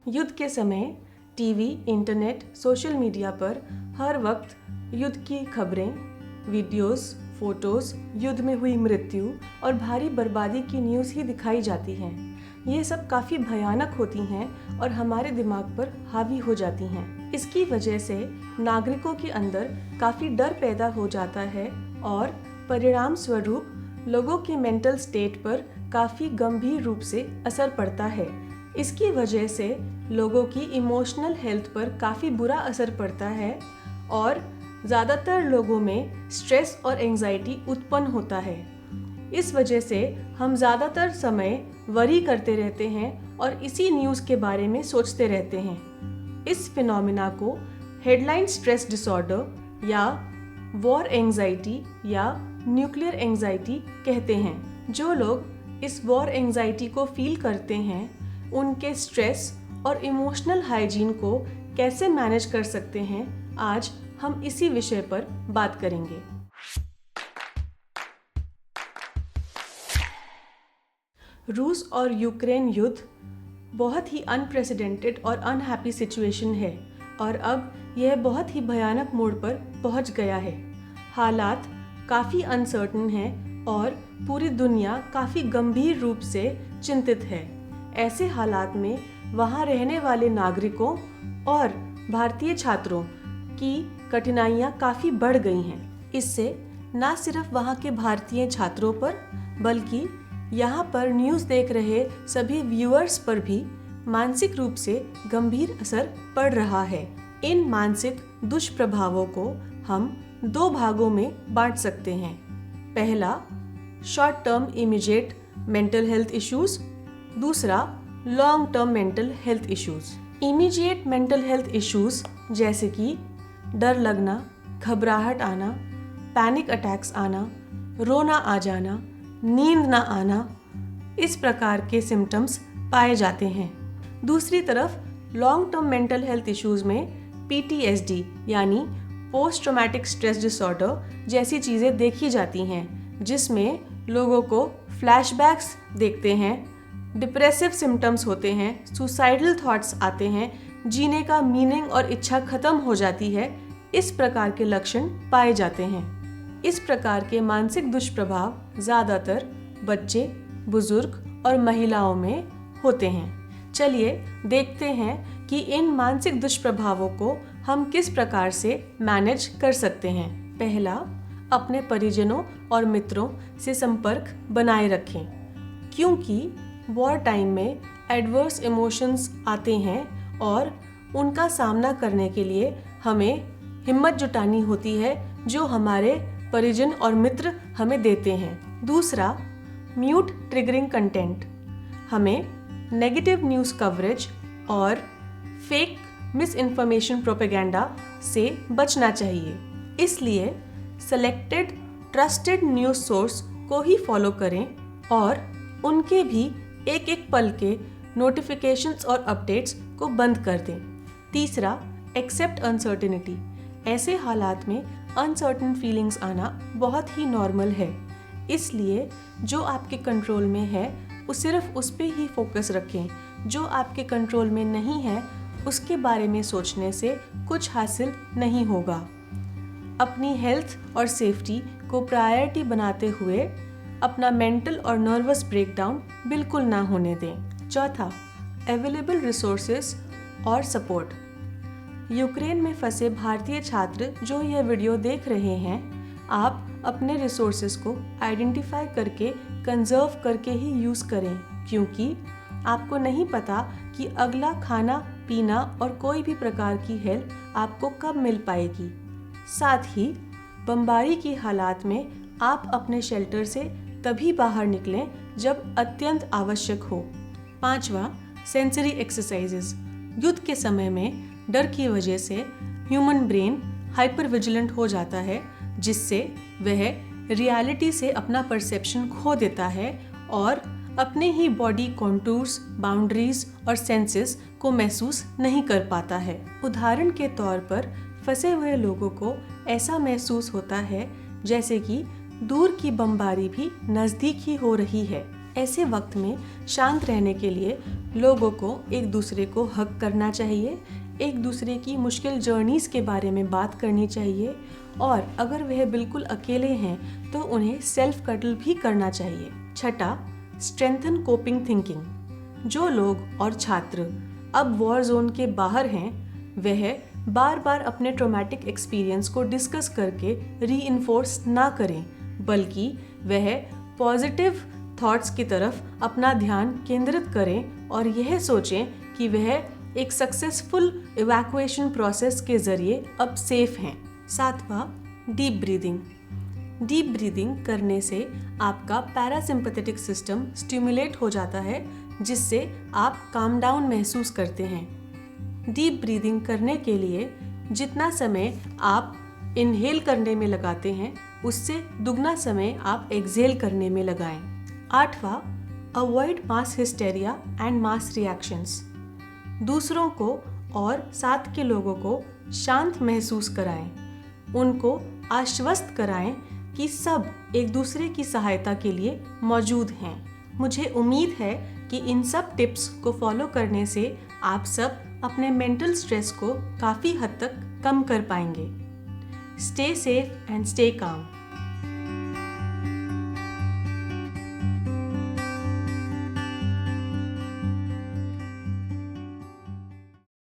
युद्ध के समय टीवी, इंटरनेट, सोशल मीडिया पर हर वक्त युद्ध की खबरें, वीडियोस, फोटोज, युद्ध में हुई मृत्यु और भारी बर्बादी की न्यूज़ ही दिखाई जाती हैं। ये सब काफ़ी भयानक होती हैं और हमारे दिमाग पर हावी हो जाती हैं। इसकी वजह से नागरिकों के अंदर काफ़ी डर पैदा हो जाता है और परिणाम स्वरूप लोगों के मेंटल स्टेट पर काफ़ी गंभीर रूप से असर पड़ता है। इसकी वजह से लोगों की इमोशनल हेल्थ पर काफ़ी बुरा असर पड़ता है और ज़्यादातर लोगों में स्ट्रेस और एंजाइटी उत्पन्न होता है। इस वजह से हम ज़्यादातर समय वरी करते रहते हैं और इसी न्यूज़ के बारे में सोचते रहते हैं। इस फिनोमिना को हेडलाइन स्ट्रेस डिसऑर्डर या वॉर एंजाइटी या न्यूक्लियर एंजाइटी कहते हैं। जो लोग इस वॉर एंजाइटी को फील करते हैं, उनके स्ट्रेस और इमोशनल हाइजीन को कैसे मैनेज कर सकते हैं, आज हम इसी विषय पर बात करेंगे। रूस और यूक्रेन युद्ध बहुत ही अनप्रेसिडेंटेड और अनहैप्पी सिचुएशन है और अब यह बहुत ही भयानक मोड़ पर पहुंच गया है। हालात काफ़ी अनसर्टन हैं और पूरी दुनिया काफ़ी गंभीर रूप से चिंतित है। ऐसे हालात में वहाँ रहने वाले नागरिकों और भारतीय छात्रों की कठिनाइयाँ काफ़ी बढ़ गई हैं। इससे न सिर्फ वहाँ के भारतीय छात्रों पर बल्कि यहाँ पर न्यूज़ देख रहे सभी व्यूअर्स पर भी मानसिक रूप से गंभीर असर पड़ रहा है। इन मानसिक दुष्प्रभावों को हम दो भागों में बांट सकते हैं। पहला, short term immediate mental health issues, दूसरा long term mental health issues. Immediate mental health issues जैसे कि डर लगना, घबराहट आना, पैनिक अटैक्स आना, रोना आ जाना, नींद ना आना, इस प्रकार के सिम्टम्स पाए जाते हैं। दूसरी तरफ long term mental health issues में PTSD यानी पोस्ट ट्रॉमेटिक स्ट्रेस डिसऑर्डर जैसी चीज़ें देखी जाती हैं, जिसमें लोगों को फ्लैशबैक्स देखते हैं, डिप्रेसिव सिम्टम्स होते हैं, सुसाइडल थॉट्स आते हैं, जीने का मीनिंग और इच्छा खत्म हो जाती है। इस प्रकार के लक्षण पाए जाते हैं। इस प्रकार के मानसिक दुष्प्रभाव ज़्यादातर बच्चे, बुजुर्ग और महिलाओं में होते हैं। चलिए देखते हैं कि इन मानसिक दुष्प्रभावों को हम किस प्रकार से मैनेज कर सकते हैं। पहला, अपने परिजनों और मित्रों से संपर्क बनाए रखें, क्योंकि वॉर टाइम में एडवर्स इमोशंस आते हैं और उनका सामना करने के लिए हमें हिम्मत जुटानी होती है, जो हमारे परिजन और मित्र हमें देते हैं। दूसरा, म्यूट ट्रिगरिंग कंटेंट। हमें नेगेटिव न्यूज़ कवरेज और फेक मिस इन्फॉर्मेशन प्रोपेगेंडा से बचना चाहिए। इसलिए सेलेक्टेड ट्रस्टेड न्यूज़ सोर्स को ही फॉलो करें और उनके भी एक एक पल के नोटिफिकेशंस और अपडेट्स को बंद कर दें। तीसरा, एक्सेप्ट अनसर्टेनिटी। ऐसे हालात में अनसर्टन फीलिंग्स आना बहुत ही नॉर्मल है। इसलिए जो आपके कंट्रोल में है सिर्फ उस पे ही फोकस रखें। जो आपके कंट्रोल में नहीं है उसके बारे में सोचने से कुछ हासिल नहीं होगा। अपनी हेल्थ और सेफ्टी को प्रायोरिटी बनाते हुए अपना मेंटल और नर्वस ब्रेकडाउन बिल्कुल ना होने दें। चौथा, अवेलेबल रिसोर्सेज और सपोर्ट। यूक्रेन में फंसे भारतीय छात्र जो यह वीडियो देख रहे हैं, आप अपने रिसोर्सेज को आइडेंटिफाई करके कंजर्व करके ही यूज़ करें, क्योंकि आपको नहीं पता कि अगला खाना पीना और कोई भी प्रकार की हेल्प आपको कब मिल पाएगी। साथ ही बमबारी की हालात में आप अपने शेल्टर से तभी बाहर निकलें जब अत्यंत आवश्यक हो। पांचवा, सेंसरी एक्सरसाइजेस। युद्ध के समय में डर की वजह से ह्यूमन ब्रेन हाइपर विजिलेंट हो जाता है, जिससे वह रियलिटी से अपना परसेप्शन खो देता है और अपने ही बॉडी कॉन्टूर्स, बाउंड्रीज और सेंसेस को महसूस नहीं कर पाता है। उदाहरण के तौर पर फंसे हुए लोगों को ऐसा महसूस होता है जैसे कि दूर की बमबारी भी नज़दीक ही हो रही है। ऐसे वक्त में शांत रहने के लिए लोगों को एक दूसरे को हग करना चाहिए, एक दूसरे की मुश्किल जर्नीज़ के बारे में बात करनी चाहिए और अगर वह बिल्कुल अकेले हैं तो उन्हें सेल्फ कटल भी करना चाहिए। छठा, स्ट्रेंथन कोपिंग थिंकिंग। जो लोग और छात्र अब वॉर जोन के बाहर हैं वह बार बार अपने ट्रॉमेटिक एक्सपीरियंस को डिस्कस करके रीइंफोर्स ना करें, बल्कि वह पॉजिटिव थॉट्स की तरफ अपना ध्यान केंद्रित करें और यह सोचें कि वह एक सक्सेसफुल इवैक्यूएशन प्रोसेस के जरिए अब सेफ हैं। सातवां, डीप ब्रीदिंग। डीप ब्रीदिंग करने से आपका पैरासिम्पैथेटिक सिस्टम स्टिमुलेट हो जाता है, जिससे आप काम डाउन महसूस करते हैं। डीप ब्रीदिंग करने के लिए जितना समय आप इनहेल करने में लगाते हैं उससे दुगना समय आप एक्सहेल करने में लगाएं। आठवां, avoid mass hysteria and mass reactions. दूसरों को और साथ के लोगों को शांत महसूस कराएं। उनको आश्वस्त कराएं कि सब एक दूसरे की सहायता के लिए मौजूद हैं। मुझे उम्मीद है कि इन सब टिप्स को फॉलो करने से आप सब अपने मेंटल स्ट्रेस को काफ़ी हद तक कम कर पाएंगे। Stay safe and stay calm.